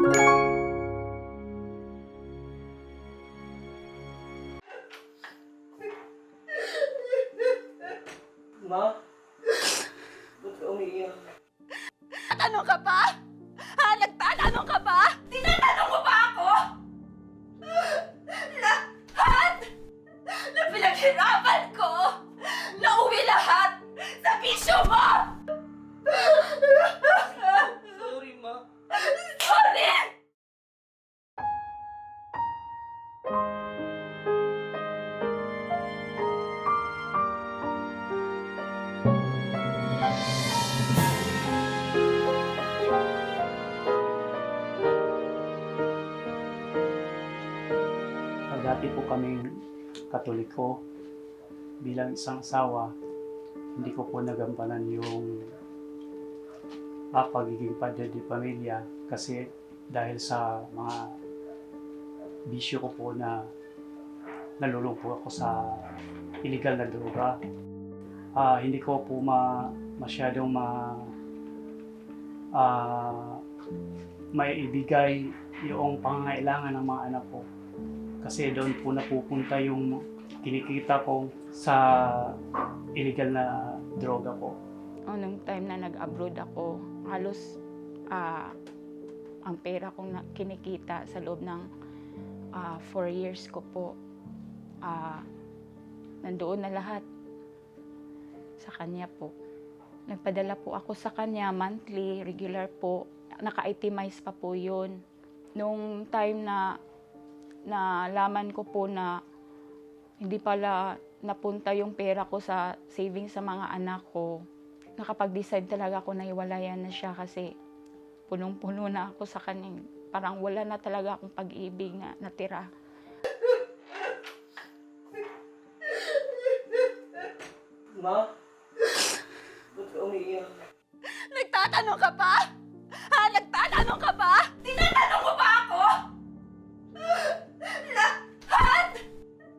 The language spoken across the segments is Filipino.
Ma? Ba't ka umiiyak? Tatanong ka pa? Ha? Nagtatanong ka pa? Tinatanong mo ba ako? Lahat na pinaghirapan ko, nauwi lahat sa bisyo mo! Sorry, Ma. Sorry! Dati po kaming Katoliko. Bilang isang asawa, hindi ko po nagampanan yung pagiging padre de pamilya kasi dahil sa mga bisyo ko po na nalulong po ako sa illegal na droga. Hindi ko po masyadong maibigay yung pangangailangan ng mga anak ko. Kasi doon po napupunta yung kinikita ko sa illegal na droga po. Nung time na nag-abroad ako, halos ang pera kong kinikita sa loob ng 4 years ko po, nandoon na lahat sa kanya po. Nagpadala po ako sa kanya monthly, regular po. Naka-itemize pa po yun. Nung time na nalaman ko po na hindi pala napunta yung pera ko sa savings sa mga anak ko, nakapag-decide talaga ako na iwalayan na siya kasi punong-puno na ako sa kanya. Parang wala na talaga akong pag-ibig na natira. Ma? Ba't ka umiiyak? Nagtatanong ka pa? Ha? Nagtatanong ka pa? Tinatanong mo ba ako? Lahat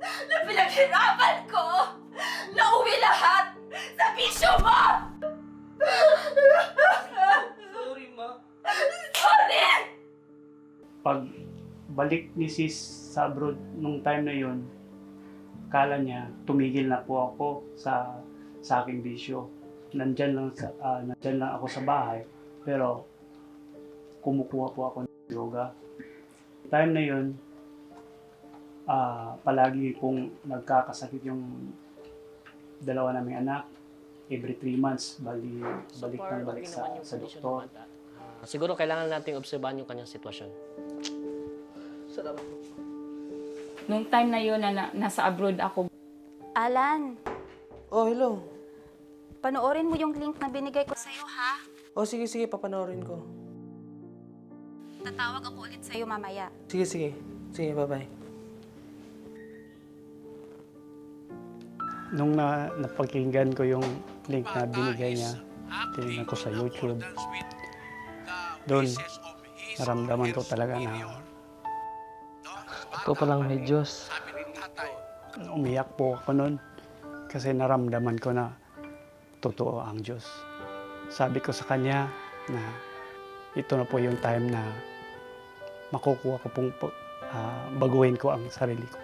na pinaghirapan ko, nauwi lahat sa bisyo mo! Sorry, Ma. Sorry! Pag balik ni sis sa abroad nung time na yun, akala niya tumigil na po ako sa aking bisyo. Nandyan lang ako sa bahay, pero kumukuha po ako ng droga. Time na yun, palagi kong nagkakasakit yung dalawa naming anak. Every 3 months, balik sa doktor. Siguro kailangan nating obserbahan yung kanyang sitwasyon. Salamat po. Nung time na yun na nasa abroad ako, Alan, Oh, hello. panoorin mo yung link na binigay ko sa'yo, ha? Oh, sige, papanoorin ko. Tatawag ako ulit sa'yo mamaya. Sige. Sige, bye-bye. Nung napakinggan ko yung link na binigay niya, tinignan ko sa YouTube, doon naramdaman ko talaga na Ikaw palang may Diyos. umiyak po ako noon kasi naramdaman ko na totoo ang Diyos. Sabi ko sa kanya na ito na po yung time na makukuha ko pong baguhin ko ang sarili ko.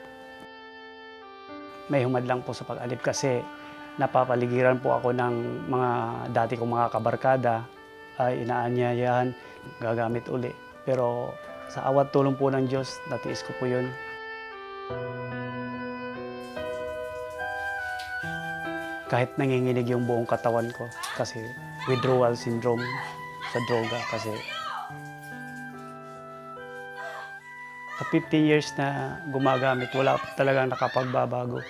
May humad lang po sa pag-alip kasi napapaligiran po ako ng mga dati kong mga kabarkada, ay inaanyayahan, gagamit uli. Pero sa awat tulong po ng Diyos, natiis ko po yun. Kahit nanginginig yung buong katawan ko kasi withdrawal syndrome sa droga kasi sa 15 years na gumagamit, wala talagang nakapagbabago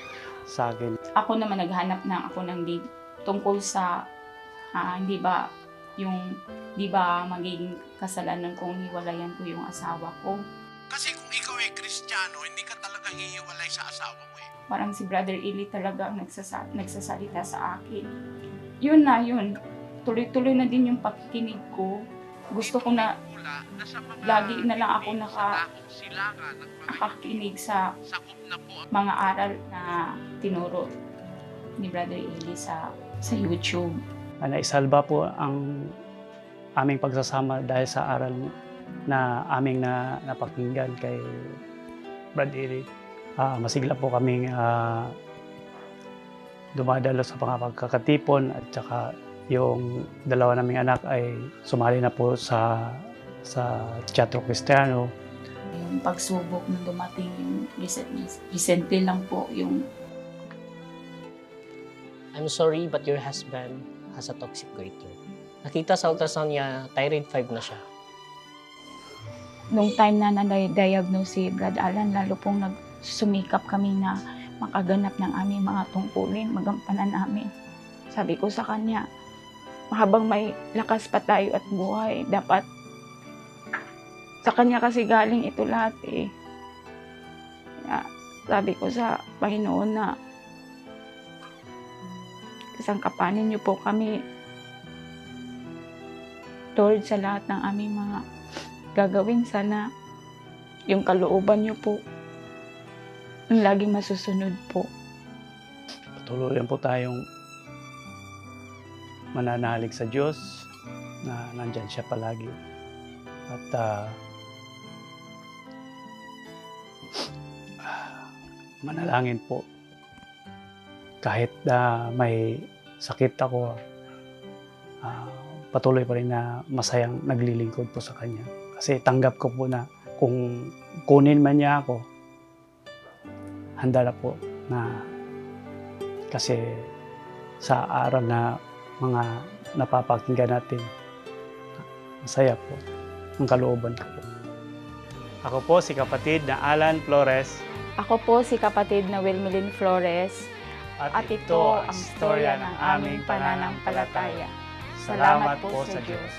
sa akin. ako naman naghanap ng ako ng lead tungkol sa hindi ba magiging kasalanan kung hiwalayan ko yung asawa ko. Kasi kung ikaw ay Kristiyano, hindi ka talaga hihiwalay sa asawa mo eh. Parang si Brother Eli talaga ang nagsasalita sa akin. Yun. Tuloy-tuloy na din yung pakikinig ko. Gusto ko na lagi na lang ako nakakinig sa mga aral na tinuro ni Brother Eli sa YouTube. Naisalba po ang aming pagsasama dahil sa aral na aming napakinggan kay Brad Eric. Masigla po kaming dumadalo sa mga pagkakatipon at saka yung dalawa naming anak ay sumali na po sa Teatro Kristiyano. Yung pagsubok nung dumating yung recently lang po yung I'm sorry, but your husband has a toxic goiter. Nakita sa ultrasound niya, thyroid 5 na siya. nung time na na-diagnose si Brad Alan, lalo pong nagsumikap kami na makaganap ng aming mga tungkulin, magampanan namin. Sabi ko sa kanya, habang may lakas pa tayo at buhay, dapat sa kanya kasi galing ito lahat eh. Kaya, sabi ko sa Panginoon na sangkapanin niyo po kami, Lord, sa lahat ng aming mga gagawin. Sana yung kalooban niyo po ang laging masusunod po. Patuloy lang po tayong mananalig sa Diyos na nandyan siya palagi. At manalangin po. Kahit may sakit ako, patuloy pa rin na masayang naglilingkod po sa Kanya. Kasi tanggap ko po na kung kunin man niya ako, handa na po na kasi sa aral na mga napapakinggan natin, masaya po ang kalooban ko po. Ako po si kapatid na Alan Flores. Ako po si kapatid na Wilmelyn Flores. At ito ang storya ng aming pananampalataya. Salamat po sa Diyos.